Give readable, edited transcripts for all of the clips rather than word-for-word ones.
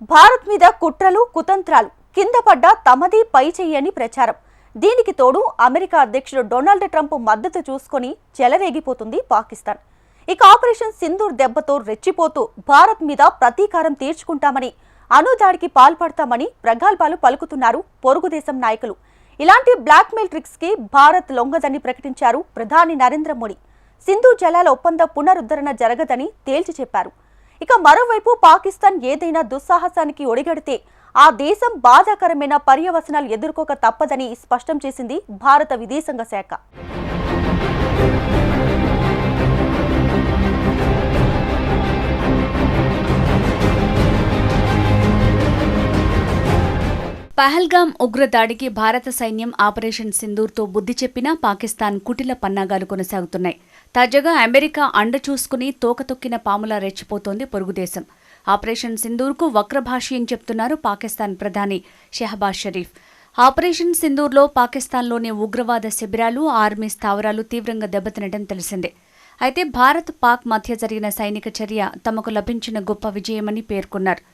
భారత్ మీద కుట్రలు కుతంత్రాలు కింద పడ్డ తమది పై చెయ్యని ప్రచారం. దీనికి తోడు అమెరికా అధ్యక్షుడు డొనాల్డ్ ట్రంప్ మద్దతు చూసుకొని చెలరేగిపోతుంది పాకిస్తాన్. ఇక ఆపరేషన్ సింధూర్ దెబ్బతో రెచ్చిపోతూ భారత్ మీద ప్రతీకారం తీర్చుకుంటామని, అణుదాడికి పాల్పడతామని ప్రగల్భాలు పలుకుతున్నారు పొరుగు దేశం నాయకులు. ఇలాంటి బ్లాక్మెయిల్ ట్రిక్స్ కి భారత్ లొంగదని ప్రకటించారు ప్రధాని నరేంద్ర మోడీ. సింధు జలాల ఒప్పంద పునరుద్ధరణ జరగదని తేల్చి చెప్పారు. ఇక మరోవైపు పాకిస్తాన్ ఏదైనా దుస్సాహసానికి ఒడిగడితే ఆ దేశం బాధాకరమైన పర్యవసనాలు ఎదుర్కోక తప్పదని స్పష్టం చేసింది భారత విదేశాంగ శాఖ. పహల్గామ్ ఉగ్రదాడికి భారత సైన్యం ఆపరేషన్ సింధూర్తో బుద్ధి చెప్పినా పాకిస్తాన్ కుటిల పన్నాగాలు కొనసాగుతున్నాయి. తాజాగా అమెరికా అండ చూసుకుని తోకతొక్కిన పాములా రెచ్చిపోతోంది పొరుగుదేశం. ఆపరేషన్ సింధూర్కు వక్రభాష్యం చెప్తున్నారు పాకిస్తాన్ ప్రధాని షెహబాజ్ షరీఫ్. ఆపరేషన్ సింధూర్లో పాకిస్తాన్లోని ఉగ్రవాద శిబిరాలు, ఆర్మీ స్థావరాలు తీవ్రంగా దెబ్బతినడం తెలిసిందే. అయితే భారత్ పాక్ మధ్య జరిగిన సైనిక చర్య తమకు లభించిన గొప్ప విజయమని పేర్కొన్నారు.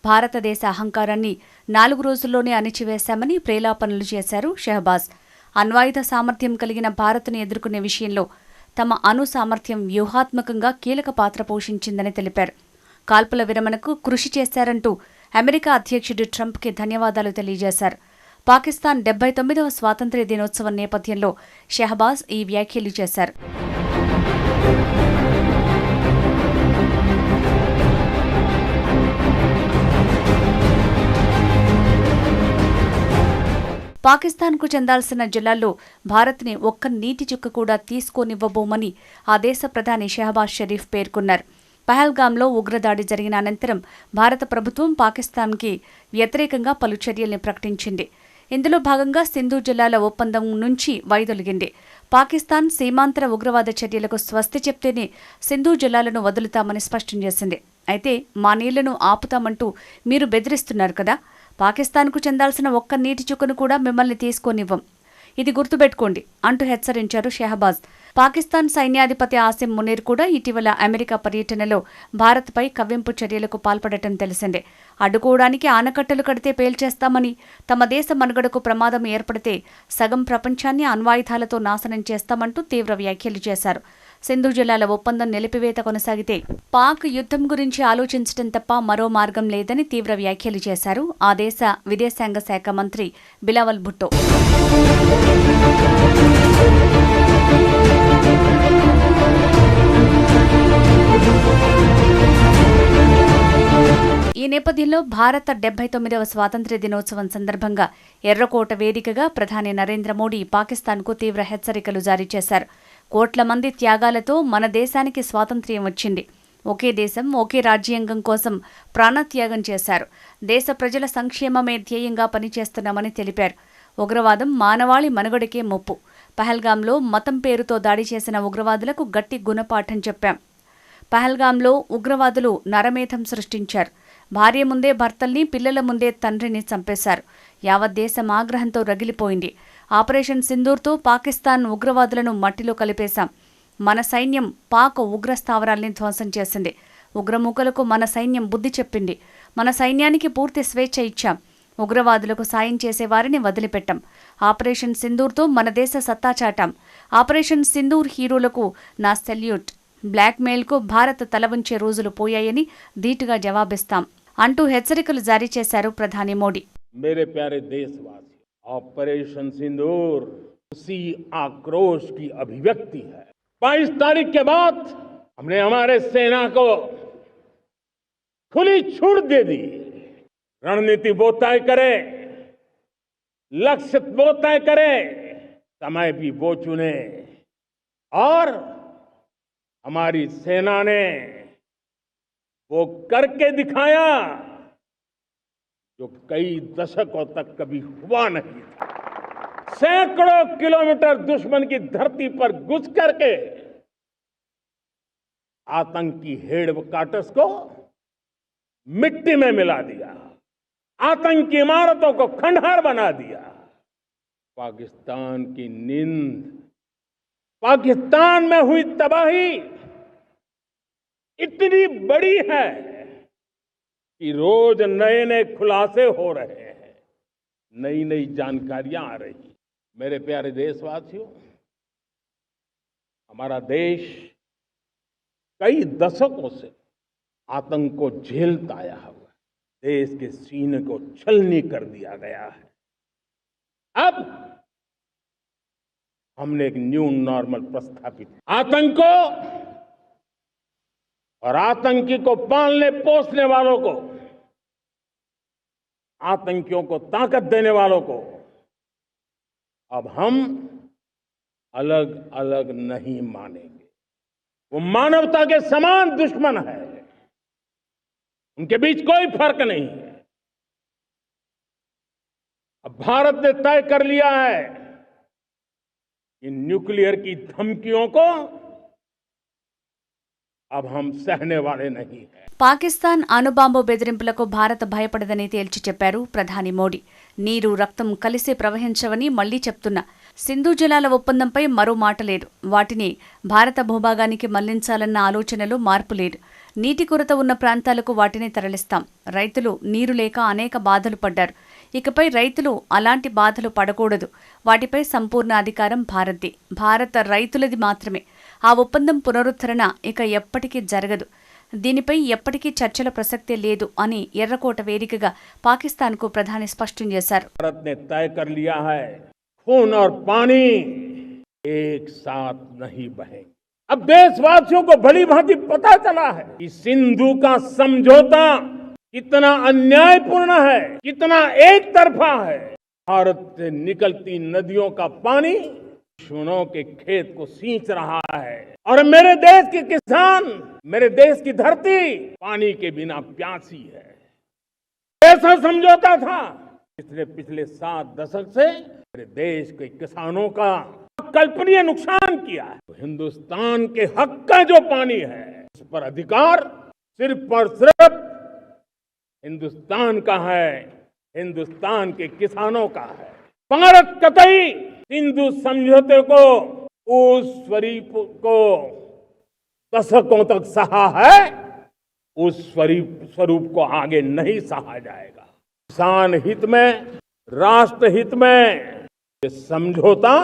భారతదేశ అహంకారాన్ని 4 రోజుల్లోనే అణిచివేశామని ప్రేలాపనలు చేశారు షెహబాజ్. అణ్వాయుధ సామర్థ్యం కలిగిన భారత్ను ఎదుర్కొనే విషయంలో తమ అణు సామర్థ్యం వ్యూహాత్మకంగా కీలక పాత్ర పోషించిందని తెలిపారు. కాల్పుల విరమణకు కృషి చేశారంటూ అమెరికా అధ్యక్షుడు ట్రంప్కి ధన్యవాదాలు తెలియజేశారు. పాకిస్తాన్ 79వ స్వాతంత్ర్య దినోత్సవం నేపథ్యంలో షెహబాజ్ ఈ వ్యాఖ్యలు చేశారు. పాకిస్తాన్కు చెందాల్సిన జలాల్లో భారత్ని ఒక్క నీటి చుక్క కూడా తీసుకోనివ్వబోమని ఆ దేశ ప్రధాని షెహబాజ్ షరీఫ్ పేర్కొన్నారు. పహల్గామ్లో ఉగ్రదాడి జరిగిన అనంతరం భారత ప్రభుత్వం పాకిస్తాన్కి వ్యతిరేకంగా పలు చర్యల్ని ప్రకటించింది. ఇందులో భాగంగా సింధు జలాల ఒప్పందం నుంచి వైదొలిగింది. పాకిస్తాన్ సీమాంతర ఉగ్రవాద చర్యలకు స్వస్తి చెప్తేనే సింధు జలాలను వదులుతామని స్పష్టం చేసింది. అయితే మా నీళ్లను ఆపుతామంటూ మీరు బెదిరిస్తున్నారు కదా, పాకిస్తాన్కు చెందాల్సిన ఒక్క నీటి చుక్కను కూడా మిమ్మల్ని తీసుకోనివ్వం, ఇది గుర్తుపెట్టుకోండి అంటూ హెచ్చరించారు షెహబాజ్. పాకిస్తాన్ సైన్యాధిపతి ఆసిమ్ మునీర్ కూడా ఇటీవల అమెరికా పర్యటనలో భారత్పై కవ్వింపు చర్యలకు పాల్పడటం తెలిసిందే. అడ్డుకోవడానికి ఆనకట్టలు కడితే పేల్చేస్తామని, తమ దేశ మనుగడకు ప్రమాదం ఏర్పడితే సగం ప్రపంచాన్ని అణ్వాయుధాలతో నాశనం చేస్తామంటూ తీవ్ర వ్యాఖ్యలు చేశారు. సింధు జలాల ఒప్పందం నిలిపివేత కొనసాగితే పాక్ యుద్ధం గురించి ఆలోచించడం తప్ప మరో మార్గం లేదని తీవ్ర వ్యాఖ్యలు చేశారు ఆ దేశ విదేశాంగ శాఖ మంత్రి బిలావల్ భుట్టో. ఈ నేపథ్యంలో భారత 79వ స్వాతంత్ర్య దినోత్సవం సందర్భంగా ఎర్రకోట వేదికగా ప్రధాని నరేంద్ర మోడీ పాకిస్తాన్కు తీవ్ర హెచ్చరికలు జారీ చేశారు. కోట్ల మంది త్యాగాలతో మన దేశానికి స్వాతంత్ర్యం వచ్చింది. ఒకే దేశం, ఒకే రాజ్యాంగం కోసం ప్రాణత్యాగం చేశారు. దేశ ప్రజల సంక్షేమమే ధ్యేయంగా పనిచేస్తున్నామని తెలిపారు. ఉగ్రవాదం మానవాళి మనుగడకే ముప్పు. పహల్గామ్లో మతం పేరుతో దాడి చేసిన ఉగ్రవాదులకు గట్టి గుణపాఠం చెప్పాం. పహల్గామ్లో ఉగ్రవాదులు నరమేధం సృష్టించారు. భార్య ముందే భర్తల్ని, పిల్లల ముందే తండ్రిని చంపేశారు. యావత్ దేశం ఆగ్రహంతో రగిలిపోయింది. ఆపరేషన్ సింధూర్తో పాకిస్తాన్ ఉగ్రవాదులను మట్టిలో కలిపేశాం. మన సైన్యం పాక్ ఉగ్ర స్థావరాల్ని ధ్వంసం చేసింది. ఉగ్రమూకలకు మన సైన్యం బుద్ధి చెప్పింది. మన సైన్యానికి పూర్తి స్వేచ్ఛ ఇచ్చాం. ఉగ్రవాదులకు సాయం చేసేవారిని వదిలిపెట్టాం. ఆపరేషన్ సింధూర్తో మన దేశ సత్తా చాటాం. ఆపరేషన్ సింధూర్ హీరోలకు నా సెల్యూట్. బ్లాక్మెయిల్కు భారత్ తలవంచే రోజులు పోయాయని ధీటుగా జవాబిస్తాం అంటూ హెచ్చరికలు జారీ చేశారు ప్రధాని మోడీ. मेरे प्यारे देशवासी, ऑपरेशन सिंदूर उसी आक्रोश की अभिव्यक्ति है। 22 तारीख के बाद हमने हमारे सेना को खुली छूट दे दी। रणनीति वो तय करे, लक्ष्य वो तय करे, समय भी वो चुने, और हमारी सेना ने वो करके दिखाया जो कई दशकों तक कभी हुआ नहीं था। सैकड़ों किलोमीटर दुश्मन की धरती पर घुस करके आतंकी हेडक्वार्टर्स को मिट्टी में मिला दिया, आतंकी इमारतों को खंडहर बना दिया। पाकिस्तान की नींद, पाकिस्तान में हुई तबाही इतनी बड़ी है कि रोज नए नए खुलासे हो रहे हैं, नई नई जानकारियां आ रही हैं। मेरे प्यारे देशवासियों, हमारा देश कई दशकों से आतंक को झेलता आया हुआ है। देश के सीने को छलनी कर दिया गया है। अब हमने एक न्यू नॉर्मल प्रस्थापित किया। आतंक को और आतंकी को पालने पोसने वालों को, आतंकियों को ताकत देने वालों को अब हम अलग अलग नहीं मानेंगे। वो मानवता के समान दुश्मन है, उनके बीच कोई फर्क नहीं है। अब भारत ने तय कर लिया है कि न्यूक्लियर की धमकियों को अब हम सहने वाले नहीं हैं। పాకిస్తాన్ అణుబాంబు బెదిరింపులకు భారత్ భయపడదని తేల్చి చెప్పారు ప్రధాని మోడీ. నీరు రక్తం కలిసి ప్రవహించవని మళ్లీ చెప్తున్నా. సింధు జలాల ఒప్పందంపై మరో మాట లేదు. వాటిని భారత భూభాగానికి మళ్లించాలన్న ఆలోచనలో మార్పు లేదు. నీటి కొరత ఉన్న ప్రాంతాలకు వాటిని తరలిస్తాం. రైతులు నీరు లేక అనేక బాధలు పడ్డారు. ఇకపై రైతులు అలాంటి బాధలు పడకూడదు. వాటిపై సంపూర్ణ అధికారం భారత్ది. భారత రైతులది మాత్రమే. ఆ ఒప్పందం పునరుద్ధరణ ఇక ఎప్పటికీ జరగదు. దీనిపై ఎప్పటికీ చర్చల ప్రసక్తే లేదు అని ఎర్రకోట వేదికగా పాకిస్తాన్కు ప్రధాని స్పష్టం చేశారు. भारत ने तय कर लिया है, खून और पानी एक साथ नहीं बहेंगे। अब देशवासियों को भली भांति पता चला है कि सिंधु का समझौता कितना अन्यायपूर्ण है, कितना एक तरफा है। भारत से निकलती नदियों का पानी दुश्मनों के खेत को सींच रहा है और मेरे देश के किसान, मेरे देश की धरती पानी के बिना प्यासी है। ऐसा समझौता था इसने पिछले 7 दशक से मेरे देश के किसानों का कल्पनीय नुकसान किया है। तो हिंदुस्तान के हक का जो पानी है, उस पर अधिकार सिर्फ और सिर्फ हिंदुस्तान का है, हिंदुस्तान के किसानों का है। भारत कतई सिंधु समझौते को, उस स्वरूप को दशकों तक सहा है, उस स्वरूप को आगे नहीं सहा जाएगा। किसान हित में, राष्ट्र हित में ये समझौता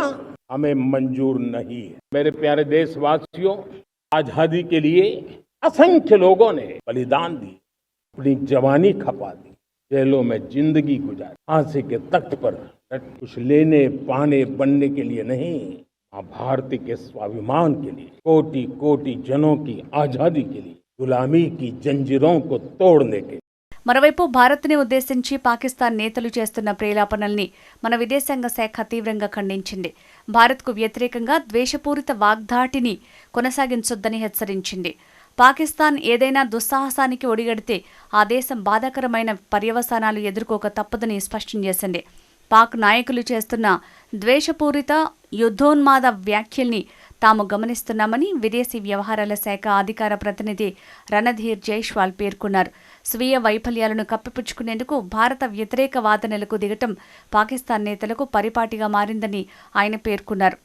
हमें मंजूर नहीं है। मेरे प्यारे देशवासियों, आजादी के लिए असंख्य लोगों ने बलिदान दी, अपनी जवानी खपा दी, जेलों में जिंदगी गुजारी, फांसी के तख्त पर कुछ लेने पाने बनने के लिए नहीं, भारती के स्वाभिमान के लिए, कोटि कोटि जनों की आजादी के लिए, गुलामी की जंजीरों को तोड़ने के लिए। మరోవైపు భారత్ని ఉద్దేశించి పాకిస్తాన్ నేతలు చేస్తున్న ప్రేలాపనల్ని మన విదేశాంగ శాఖ తీవ్రంగా ఖండించింది. భారత్కు వ్యతిరేకంగా ద్వేషపూరిత వాగ్దాటిని కొనసాగించొద్దని హెచ్చరించింది. పాకిస్తాన్ ఏదైనా దుస్సాహసానికి ఒడిగడితే ఆ దేశం బాధాకరమైన పర్యవసానాలు ఎదుర్కోక తప్పదని స్పష్టం చేసింది. పాక్ నాయకులు చేస్తున్న ద్వేషపూరిత యుద్ధోన్మాద వ్యాఖ్యల్ని తాము గమనిస్తున్నామని విదేశీ వ్యవహారాల శాఖ అధికార ప్రతినిధి రణధీర్ జైష్వాల్ పేర్కొన్నారు. స్వీయ వైఫల్యాలను కప్పిపుచ్చుకునేందుకు భారత వ్యతిరేక వాదనలకు దిగటం పాకిస్తాన్ నేతలకు పరిపాటిగా మారిందని ఆయన పేర్కొన్నారు.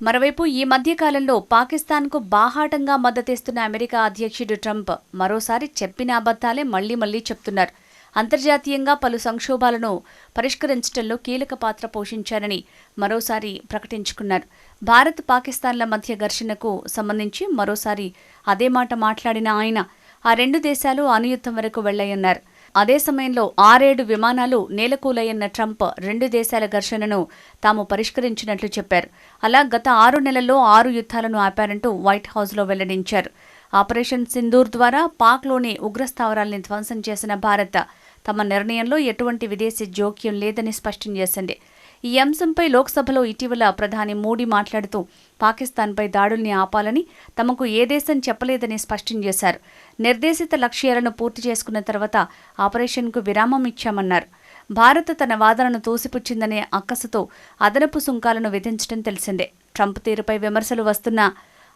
మరోవైపు ఈ మధ్యకాలంలో పాకిస్తాన్కు బాహాటంగా మద్దతిస్తున్న అమెరికా అధ్యక్షుడు ట్రంప్ మరోసారి చెప్పిన అబద్ధాలే మళ్లీ చెప్తున్నారు. అంతర్జాతీయంగా పలు సంక్షోభాలను పరిష్కరించడంలో కీలక పాత్ర పోషించారని మరోసారి ప్రకటించుకున్నారు. భారత్ పాకిస్తాన్ల మధ్య ఘర్షణకు సంబంధించి మరోసారి అదే మాట మాట్లాడిన ఆయన ఆ రెండు దేశాలు అణుయుద్ధం వరకు వెళ్లాయన్నారు. అదే సమయంలో 6-7 విమానాలు నేలకూలయ్యన్న ట్రంప్ రెండు దేశాల ఘర్షణను తాము పరిష్కరించినట్లు చెప్పారు. అలా గత 6 నెలల్లో 6 యుద్ధాలను ఆపారంటూ వైట్ హౌస్లో వెల్లడించారు. ఆపరేషన్ సింధూర్ ద్వారా పాక్లోని ఉగ్రస్థావరాల్ని ధ్వంసం చేసిన భారత్ తమ నిర్ణయంలో ఎటువంటి విదేశీ జోక్యం లేదని స్పష్టం చేసింది. ఈ అంశంపై లోక్సభలో ఇటీవల ప్రధాని మోడీ మాట్లాడుతూ పాకిస్తాన్పై దాడుల్ని ఆపాలని తమకు ఏ దేశం చెప్పలేదని స్పష్టం చేశారు. నిర్దేశిత లక్ష్యాలను పూర్తి చేసుకున్న తర్వాత ఆపరేషన్కు విరామం ఇచ్చామన్నారు. భారత్ తన వాదనను తోసిపుచ్చిందనే అక్కసుతో అదనపు సుంకాలను విధించడం తెలిసిందే. ట్రంప్ తీరుపై విమర్శలు వస్తున్నా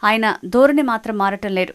ఆయన ధోరణి మాత్రం మారటం లేదు.